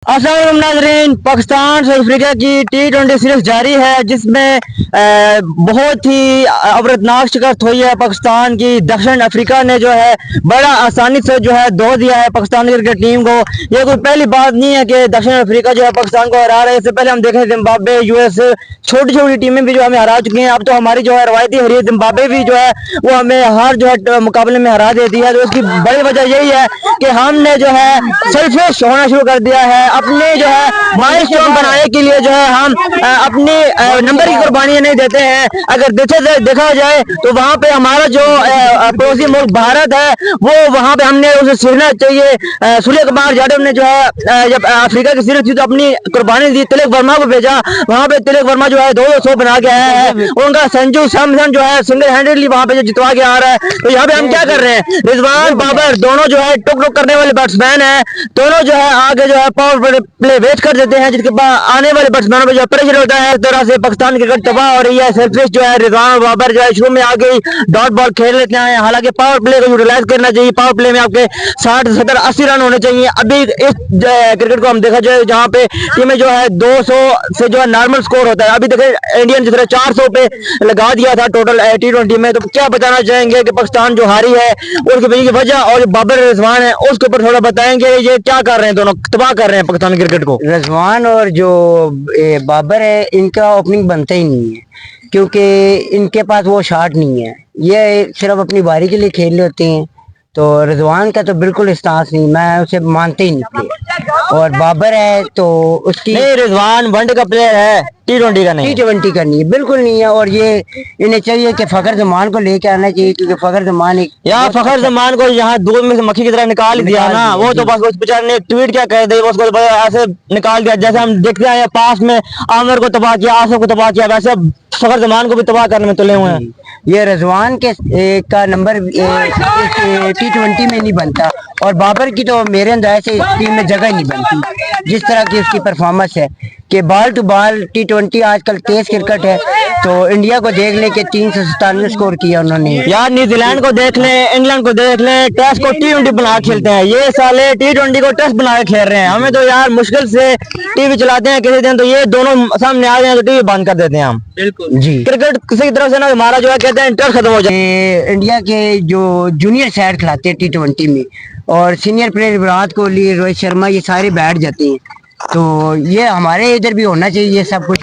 अस्सलाम नाज़रीन, Pakistan south Africa की T20 सीरीज जारी है जिसमें बहुत ही अवरतनाक शिकस्त हुई है पाकिस्तान की। दक्षिण अफ्रीका ने जो है बड़ा आसानी से जो है धो दिया है पाकिस्तान क्रिकेट टीम को। ये कोई पहली बात नहीं है कि दक्षिण अफ्रीका जो है पाकिस्तान को हरा रहा है। इससे पहले हम देखे जिम्बाब्वे, यूएस, छोटी छोटी टीमें भी जो हमें हरा चुकी हैं। अब तो हमारी जो है रवायती हरी जिम्बाब्वे भी जो है वो हमें हर जो है मुकाबले में हरा देती है। तो इसकी बड़ी वजह यही है कि हमने जो है सेल्फिश होना शुरू कर दिया है। अपने जो है माइलस्टोन बनाने के लिए जो है हम अपनी नंबर की कुर्बानियां नहीं देते हैं। अगर देखा जाए तो वहाँ पे हमारा जो पड़ोसी मुल्क भारत है वो वहाँ पे हमने उसे सीखना चाहिए। सूर्य कुमार यादव ने जो है जब अफ्रीका की सीरीज थी तो अपनी कुर्बानी दी, तिलक वर्मा को भेजा। वहाँ पे तिलक वर्मा जो है 200 बना के आया है। उनका संजू सैमसन जो है सिंगल हैंडेडली वहाँ पे जो जितवा के आ रहा है। तो यहाँ पे हम क्या कर रहे हैं, रिजवान बाबर दोनों जो है टुक टुक करने वाले बैट्समैन है। दोनों जो है आगे जो है पावर प्ले वेस्ट कर देते हैं, जिसके बाद आने वाले बैट्समैनों पे जो प्रेशर होता है। इस तरह से पाकिस्तान क्रिकेट तबाह हो रही है। सेल्फिश जो है रिजवान बाबर जो है शुरू में आगे डॉट बॉल खेल लेते हैं। हालांकि पावर प्ले को यूटिलाइज करना चाहिए। पावर प्ले में आपके 60, 70, 80 रन होने चाहिए। अभी इस क्रिकेट को हम देखा जाए जहाँ पे टीमें जो है 200 से जो है नॉर्मल स्कोर होता है। अभी देखे इंडियन जिस तरह 400 पे लगा दिया था टोटल T20 में। तो क्या बताना चाहेंगे कि पाकिस्तान जो हारी है उसके पीछे की वजह, और जो बाबर रिजवान है उसके ऊपर थोड़ा बताएंगे ये क्या कर रहे हैं, दोनों तबाह कर रहे हैं पाकिस्तानी क्रिकेट को। रजवान और जो बाबर है इनका ओपनिंग बनता ही नहीं है, क्योंकि इनके पास वो शॉट नहीं है। ये सिर्फ अपनी बारी के लिए खेल रहे होते हैं। तो रिजवान का तो बिल्कुल इस्तांस नहीं, मैं उसे मानते ही नहीं प्लेयर। और बाबर है तो उसकी नहीं, रिजवान वनडे का प्लेयर है, T20 का नहीं। T20 का नहीं है, बिल्कुल नहीं है। और ये इन्हें चाहिए कि फखर जमान को लेके आना चाहिए, क्योंकि फखर जमान एक यार फखर जमान को यहाँ दूध में से मक्खी की तरह निकाल दिया ना। वो तो बस उस बेचारे ने ट्वीट क्या कह दे, उसको ऐसे निकाल दिया। जैसे हम देखते हैं पास में आमिर को तबाह किया, आसिफ को तबाह किया, वैसे फखर जमान को भी तबाह करने में तुले हुए हैं। ये रजवान के का नंबर T20 में नहीं बनता। और बाबर की तो मेरे अंदाज से इस टीम में जगह ही नहीं बनती, जिस तरह की उसकी परफॉर्मेंस है कि बॉल टू बॉल T20 आजकल तेज क्रिकेट है। तो इंडिया को देख ले कि 397 स्कोर किया उन्होंने। यार न्यूजीलैंड को देख लें, इंग्लैंड को देख लें, टेस्ट को T20 बना के खेलते हैं। ये साले T20 को टेस्ट बना के खेल रहे हैं। हमें तो यार मुश्किल से टीवी चलाते हैं किसी दिन, तो ये दोनों सामने आ जाए तो टीवी बंद कर देते हैं हम। बिल्कुल जी। क्रिकेट किसी की तरफ से ना हमारा जो है कहते हैं इंटरेस्ट खत्म हो जाए। इंडिया के जो जूनियर साइड खिलाते हैं T20 में, और सीनियर प्लेयर विराट कोहली, रोहित शर्मा, ये सारे बैठ जाते हैं। तो ये हमारे इधर भी होना चाहिए ये सब कुछ।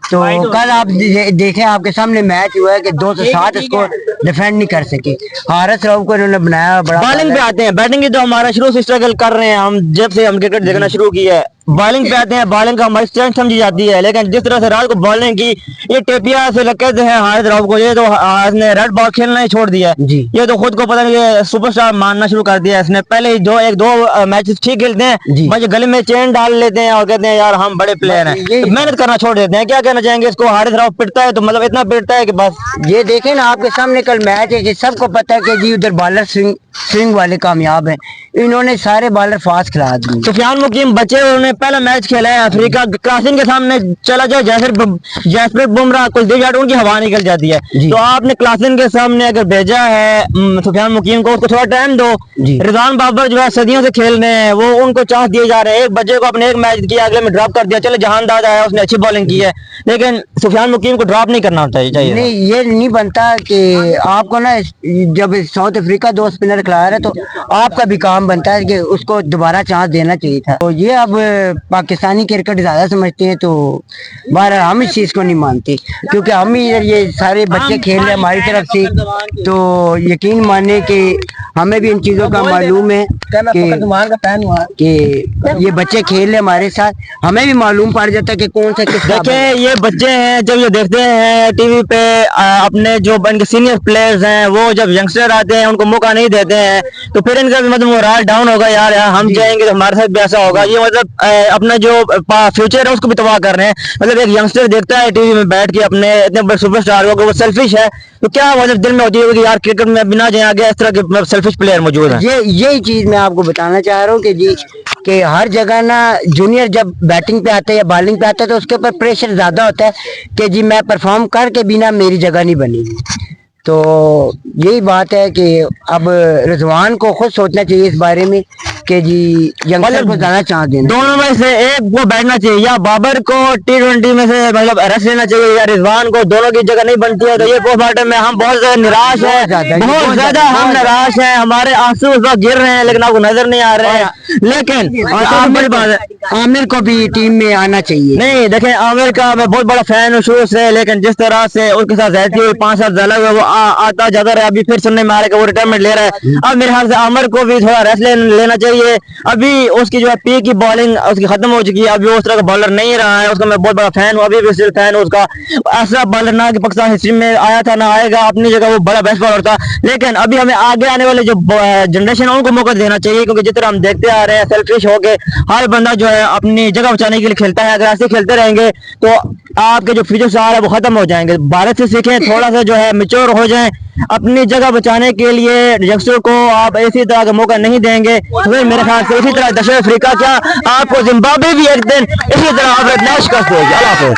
तो कल आप देखें, आपके सामने मैच हुआ है कि 207 स्कोर डिफेंड नहीं कर सके। हारिस राव को इन्होंने बनाया बड़ा। बॉलिंग पे आते हैं, बैटिंग की तो हमारा शुरू से स्ट्रगल कर रहे हैं हम, जब से हम क्रिकेट देखना शुरू किया है। बॉलिंग पे आते हैं, बॉलिंग का हमारी स्ट्रेंथ समझी जाती है। लेकिन जिस तरह से रात को बॉलिंग की, ये टेपिया से लगते हैं हारिस राव को, ये तो इसने रेड बॉल खेलना ही छोड़ दिया है। ये तो खुद को पता नहीं सुपरस्टार मानना शुरू कर दिया है इसने। पहले ही एक दो मैचेस ठीक खेलते हैं, बस गले में चेन डाल लेते हैं और कहते हैं यार हम बड़े प्लेयर हैं, तो मेहनत करना छोड़ देते हैं। क्या कहना चाहेंगे इसको? हारिस राव पिटता है तो मतलब इतना पिटता है कि बस। ये देखें ना, आपके सामने कल मैच है कि सबको पता है कि जी उधर बॉलर स्विंग वाले कामयाब हैं। इन्होंने सारे बॉलर फास्ट खिला दिए। सुफियान मुकीम बचे, उन्होंने पहला मैच खेला है अफ्रीका क्लासिन के सामने, चला जाए जैसप्रीत बुमराह, कुलदीप यादव, उनकी हवा निकल जाती है। तो आपने क्लासिन के सामने अगर भेजा है सुफियान मुकीम को, उसको थोड़ा टाइम दो। रिजवान बाबर जो है सदियों से खेल रहे हैं, वो उनको चांस दिए जा रहे हैं। एक बच्चे को अपने एक मैच किया, अगले में ड्रॉप कर दिया, चले जहानदाज आया, उसने अच्छी बॉलिंग की है, लेकिन सुफियान मुकीम को ड्रॉप नहीं करना चाहिए। नहीं, ये नहीं बनता कि आपको ना, जब साउथ अफ्रीका 2 स्पिनर खिला रहे तो आपका भी काम बनता है कि उसको दोबारा चांस देना चाहिए था। तो ये अब पाकिस्तानी क्रिकेट ज्यादा समझते हैं, तो बहरहाल हम इस चीज को नहीं मानते, क्योंकि हम ही ये सारे बच्चे खेल रहे हैं हमारी तरफ से। तो यकीन माने कि हमें भी इन चीजों का मालूम है कि ये बच्चे खेल रहे हमारे साथ, हमें भी मालूम पड़ जाता है कि कौन सा किस। देखें ये बच्चे हैं, जब ये देखते हैं टीवी पे अपने जो इनके सीनियर प्लेयर्स हैं, वो जब यंगस्टर आते हैं उनको मौका नहीं देते हैं, तो फिर इनका भी मतलब मोरल डाउन होगा। यार हम जाएंगे तो हमारे साथ भी ऐसा होगा। ये मतलब अपना जो फ्यूचर है उसको भी तबाह कर रहे हैं। मतलब एक यंगस्टर देखता है टीवी में बैठ के अपने इतने बड़े सुपरस्टार को, वो सेल्फिश है, तो क्या मतलब दिल में होती है कि यार क्रिकेट में बिना जाए आगे इस तरह के सेल्फिश प्लेयर मौजूद है। यही चीज मैं आपको बताना चाह रहा हूँ कि जी कि हर जगह ना जूनियर जब बैटिंग पे आता है या बॉलिंग पे आता है तो उसके ऊपर प्रेशर ज्यादा होता है कि जी मैं परफॉर्म करके बिना मेरी जगह नहीं बनेगी। तो यही बात है कि अब रिजवान को खुद सोचना चाहिए इस बारे में کہ جی یंगस्टर کو زیادہ چانس دینا دونوں میں سے ایک کو بیٹھنا چاہیے, یا بابر کو T20 میں سے مطلب ریسٹ لینا چاہیے, یا رضوان کو. دونوں کی جگہ نہیں بنتی ہے. تو یہ پوسٹ مارٹم میں ہم بہت زیادہ نراش ہیں, بہت زیادہ ہم نراش ہیں. ہمارے آنسو اس وقت گر رہے ہیں لیکن آپ کو نظر نہیں آ رہے ہیں. لیکن عامر کو بھی ٹیم میں آنا چاہیے. نہیں دیکھیں, عامر کا میں بہت بڑا فین ہوں شروع سے, لیکن جس طرح سے اس کے ساتھ رہتی ہوئی 5 سال زیادہ ہوئے, وہ آتا جاتا رہا. ابھی پھر سننے میں آ رہا ہے کہ وہ ریٹائرمنٹ لے رہا ہے. اب میرے خیال سے عامر کو بھی تھوڑا ریسٹ لینا چاہیے. ابھی اس کی جو ہے پی کی بالنگ اس کی ختم ہو چکی ہے. ابھی وہ اس طرح کا بالر نہیں رہا ہے. اس کا میں بہت بڑا فین ہوں, ابھی بھی اسٹل فین ہوں اس کا. ایسا بالر نہ کہ پاکستان ہسٹری میں آیا تھا نہ آئے گا, اپنی جگہ وہ بڑا بیسٹ بالر تھا. لیکن ابھی ہمیں آگے آنے والے جو جنریشن ان کو موقع دینا چاہیے, کیونکہ جس طرح ہم دیکھتے آ رہے ہیں سیلفش ہو کے ہر بندہ جو ہے اپنی جگہ بچانے کے لیے کھیلتا ہے. اگر ایسے کھیلتے رہیں گے تو آپ کے جو فیوچر سال ہے وہ ختم ہو جائیں گے. بھارت سے سیکھیں, تھوڑا سا جو ہے میچور ہو جائیں. اپنی جگہ بچانے کے لیے یگسٹر کو آپ اسی طرح کا موقع نہیں دیں گے تو پھر میرے خیال سے اسی طرح دکشن افریقہ کیا آپ کو زمبابوے بھی ایک دن اسی طرح شکست دے گی. اللہ حافظ.